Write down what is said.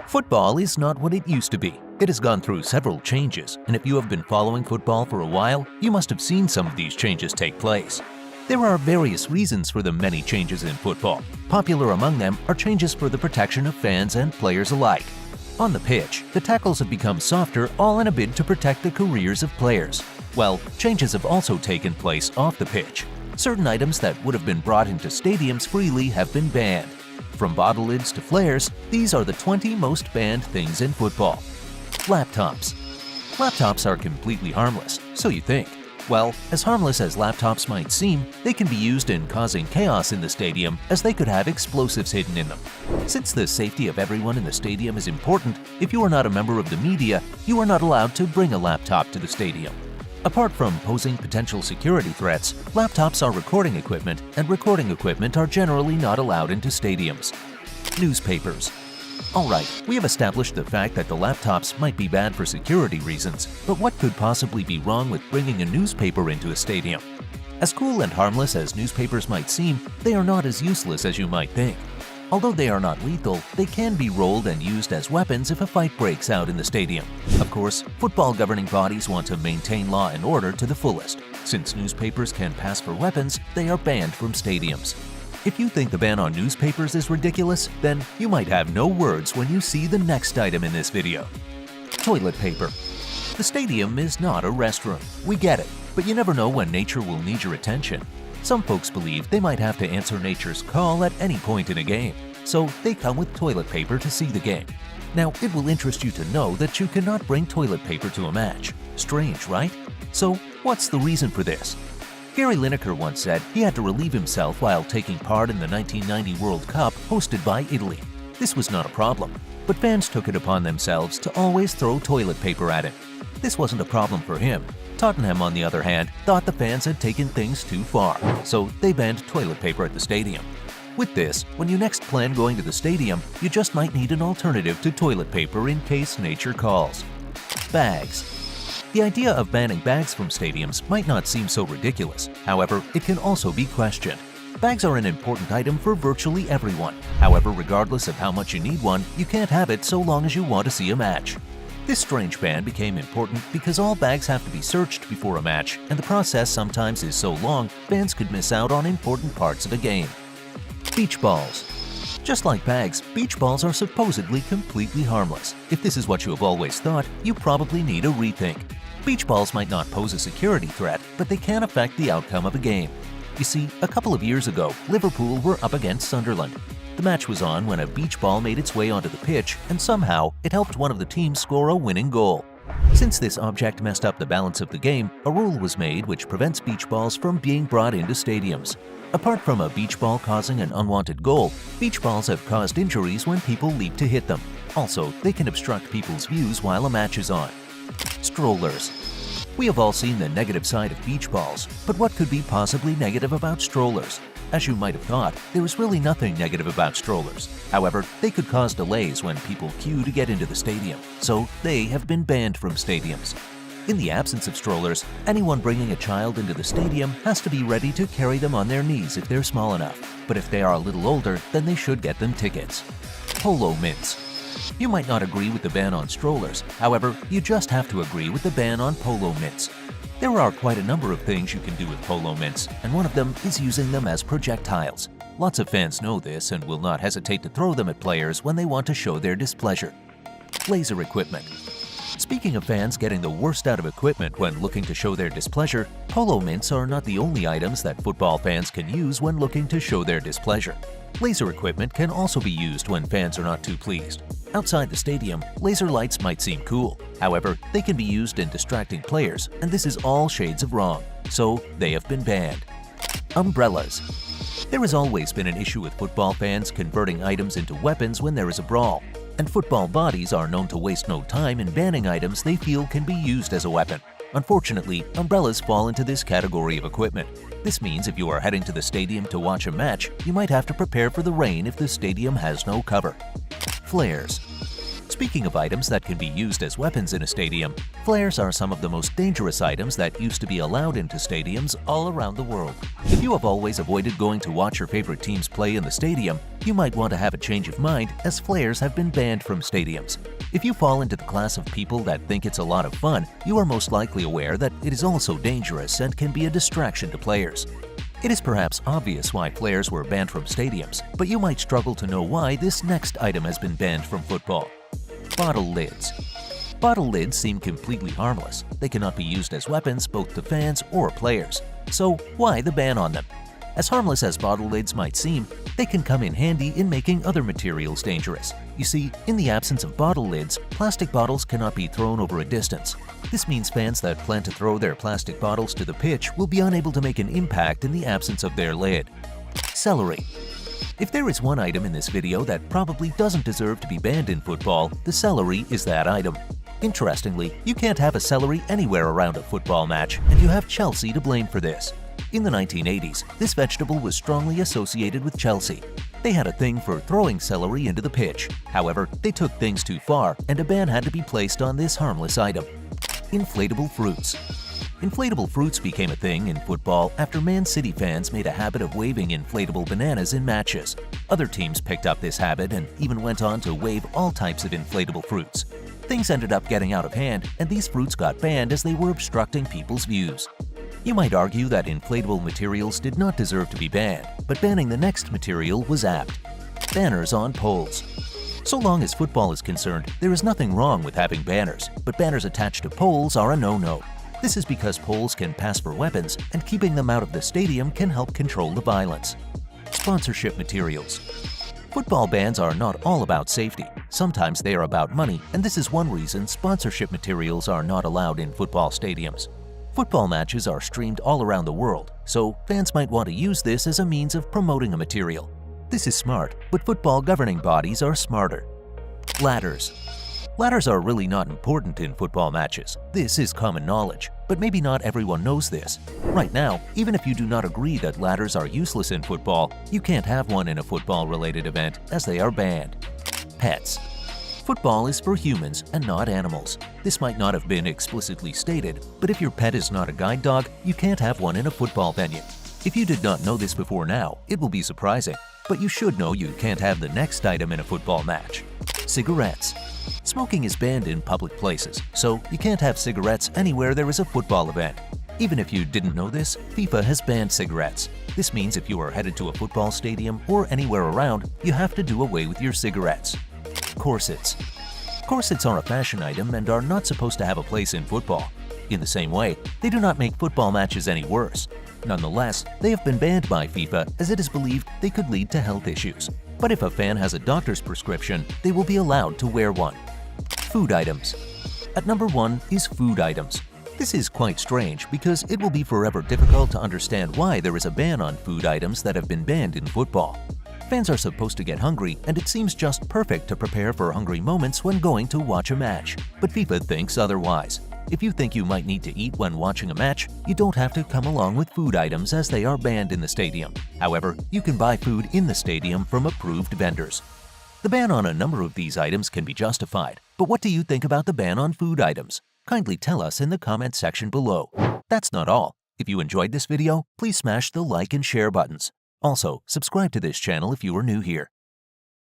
Football is not what it used to be. It has gone through several changes, and if you have been following football for a while, you must have seen some of these changes take place. There are various reasons for the many changes in football. Popular among them are changes for the protection of fans and players alike. On the pitch, the tackles have become softer, all in a bid to protect the careers of players. Well, changes have also taken place off the pitch. Certain items that would have been brought into stadiums freely have been banned. From bottle lids to flares, these are the 20 most banned things in football. Laptops. Laptops are completely harmless, so you think. Well, as harmless as laptops might seem, they can be used in causing chaos in the stadium as they could have explosives hidden in them. Since the safety of everyone in the stadium is important, if you are not a member of the media, you are not allowed to bring a laptop to the stadium. Apart from posing potential security threats, laptops are recording equipment, and recording equipment are generally not allowed into stadiums. Newspapers. Alright, we have established the fact that the laptops might be bad for security reasons, but what could possibly be wrong with bringing a newspaper into a stadium? As cool and harmless as newspapers might seem, they are not as useless as you might think. Although they are not lethal, they can be rolled and used as weapons if a fight breaks out in the stadium. Of course, football governing bodies want to maintain law and order to the fullest. Since newspapers can pass for weapons, they are banned from stadiums. If you think the ban on newspapers is ridiculous, then you might have no words when you see the next item in this video. Toilet paper. The stadium is not a restroom. We get it, but you never know when nature will need your attention. Some folks believe they might have to answer nature's call at any point in a game, so they come with toilet paper to see the game. Now, it will interest you to know that you cannot bring toilet paper to a match. Strange, right? So, what's the reason for this? Gary Lineker once said he had to relieve himself while taking part in the 1990 World Cup hosted by Italy. This was not a problem, but fans took it upon themselves to always throw toilet paper at him. This wasn't a problem for him. Tottenham, on the other hand, thought the fans had taken things too far, so they banned toilet paper at the stadium. With this, when you next plan going to the stadium, you just might need an alternative to toilet paper in case nature calls. Bags. The idea of banning bags from stadiums might not seem so ridiculous. However, it can also be questioned. Bags are an important item for virtually everyone. However, regardless of how much you need one, you can't have it so long as you want to see a match. This strange ban became important because all bags have to be searched before a match, and the process sometimes is so long, fans could miss out on important parts of a game. Beach balls. Just like bags, beach balls are supposedly completely harmless. If this is what you have always thought, you probably need a rethink. Beach balls might not pose a security threat, but they can affect the outcome of a game. You see, a couple of years ago, Liverpool were up against Sunderland. The match was on when a beach ball made its way onto the pitch, and somehow it helped one of the teams score a winning goal. Since this object messed up the balance of the game, a rule was made which prevents beach balls from being brought into stadiums. Apart from a beach ball causing an unwanted goal, beach balls have caused injuries when people leap to hit them. Also, they can obstruct people's views while a match is on. Strollers. We have all seen the negative side of beach balls, but what could be possibly negative about strollers? As you might have thought, there is really nothing negative about strollers. However, they could cause delays when people queue to get into the stadium, so they have been banned from stadiums. In the absence of strollers, anyone bringing a child into the stadium has to be ready to carry them on their knees if they're small enough. But if they are a little older, then they should get them tickets. Polo mints. You might not agree with the ban on strollers, however, you just have to agree with the ban on polo mints. There are quite a number of things you can do with polo mints, and one of them is using them as projectiles. Lots of fans know this and will not hesitate to throw them at players when they want to show their displeasure. Laser equipment. Speaking of fans getting the worst out of equipment when looking to show their displeasure, polo mints are not the only items that football fans can use when looking to show their displeasure. Laser equipment can also be used when fans are not too pleased. Outside the stadium, laser lights might seem cool. However, they can be used in distracting players, and this is all shades of wrong, so they have been banned. Umbrellas. There has always been an issue with football fans converting items into weapons when there is a brawl, and football bodies are known to waste no time in banning items they feel can be used as a weapon. Unfortunately, umbrellas fall into this category of equipment. This means if you are heading to the stadium to watch a match, you might have to prepare for the rain if the stadium has no cover. Flares. Speaking of items that can be used as weapons in a stadium, flares are some of the most dangerous items that used to be allowed into stadiums all around the world. If you have always avoided going to watch your favorite teams play in the stadium, you might want to have a change of mind, as flares have been banned from stadiums. If you fall into the class of people that think it's a lot of fun, you are most likely aware that it is also dangerous and can be a distraction to players. It is perhaps obvious why flares were banned from stadiums, but you might struggle to know why this next item has been banned from football. Bottle lids. Bottle lids seem completely harmless. They cannot be used as weapons both to fans or players. So why the ban on them? As harmless as bottle lids might seem, they can come in handy in making other materials dangerous. You see, in the absence of bottle lids, plastic bottles cannot be thrown over a distance. This means fans that plan to throw their plastic bottles to the pitch will be unable to make an impact in the absence of their lid. Celery. If there is one item in this video that probably doesn't deserve to be banned in football, the celery is that item. Interestingly, you can't have a celery anywhere around a football match, and you have Chelsea to blame for this. In the 1980s, this vegetable was strongly associated with Chelsea. They had a thing for throwing celery into the pitch. However, they took things too far, and a ban had to be placed on this harmless item. Inflatable fruits. Inflatable fruits became a thing in football after Man City fans made a habit of waving inflatable bananas in matches. Other teams picked up this habit and even went on to wave all types of inflatable fruits. Things ended up getting out of hand, and these fruits got banned as they were obstructing people's views. You might argue that inflatable materials did not deserve to be banned, but banning the next material was apt. Banners on poles. So long as football is concerned, there is nothing wrong with having banners, but banners attached to poles are a no-no. This is because poles can pass for weapons, and keeping them out of the stadium can help control the violence. Sponsorship materials. Football bans are not all about safety. Sometimes they are about money, and this is one reason sponsorship materials are not allowed in football stadiums. Football matches are streamed all around the world, so fans might want to use this as a means of promoting a material. This is smart, but football governing bodies are smarter. Ladders. Ladders are really not important in football matches. This is common knowledge, but maybe not everyone knows this. Right now, even if you do not agree that ladders are useless in football, you can't have one in a football-related event as they are banned. Pets. Football is for humans and not animals. This might not have been explicitly stated, but if your pet is not a guide dog, you can't have one in a football venue. If you did not know this before now, it will be surprising, but you should know you can't have the next item in a football match. Cigarettes. Smoking is banned in public places, so you can't have cigarettes anywhere there is a football event. Even if you didn't know this, FIFA has banned cigarettes. This means if you are headed to a football stadium or anywhere around, you have to do away with your cigarettes. Corsets. Corsets are a fashion item and are not supposed to have a place in football. In the same way, they do not make football matches any worse. Nonetheless, they have been banned by FIFA as it is believed they could lead to health issues. But if a fan has a doctor's prescription, they will be allowed to wear one. Food items. At number 1 is food items. This is quite strange because it will be forever difficult to understand why there is a ban on food items that have been banned in football. Fans are supposed to get hungry, and it seems just perfect to prepare for hungry moments when going to watch a match. But FIFA thinks otherwise. If you think you might need to eat when watching a match, you don't have to come along with food items as they are banned in the stadium. However, you can buy food in the stadium from approved vendors. The ban on a number of these items can be justified, but what do you think about the ban on food items? Kindly tell us in the comment section below. That's not all. If you enjoyed this video, please smash the like and share buttons. Also, subscribe to this channel if you are new here.